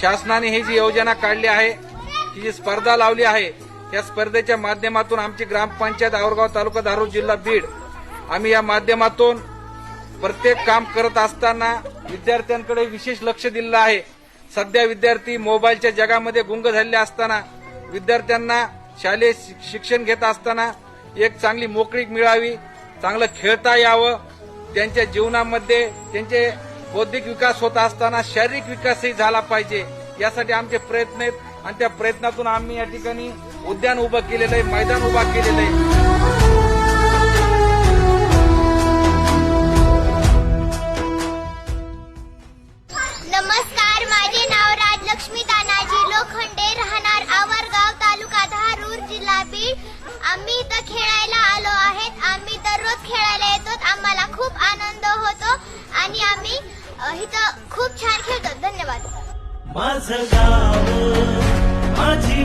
शासनाने ही जी योजना काढली आहे, ही जी स्पर्धा लावली आहे, या स्पर्धेच्या माध्यमातून आमची ग्रामपंचायत आवरगाव तालुका धारूर जिल्हा बीड आम्ही या माध्यमातून प्रत्येक काम करत असताना विद्यार्थ्यांकडे विशेष लक्ष दिलेलं आहे। सध्या विद्यार्थी मोबाईलच्या जगामध्ये गुंग झालेले असताना विद्यार्थ्यांना शालेय शिक्षण घेत असताना एक चांगली मोकळीक मिळावी, चांगलं खेळता यावं, त्यांच्या जीवनामध्ये त्यांचे बौद्धिक विकास होत असताना शारीरिक विकासही झाला पाहिजे, यासाठी आमचे प्रयत्न आहेत आणि त्या प्रयत्नातून आम्ही या ठिकाणी उद्यान उभं केलेलं आहे, मैदान उभा केलेलं आहे। नमस्कार, माझे नाव राजलक्ष्मी तानाजी लोखंडे, राहणार आवरगाव तालुका धारूर जिल्हा बीड। आम्ही इथं खेळायला आलो आहेत। आम्ही दररोज खेळायला येतो, आम्हाला खूप आनंद होतो आणि आम्ही इथं खूप छान खेळतो। धन्यवाद। माझं गाव माझी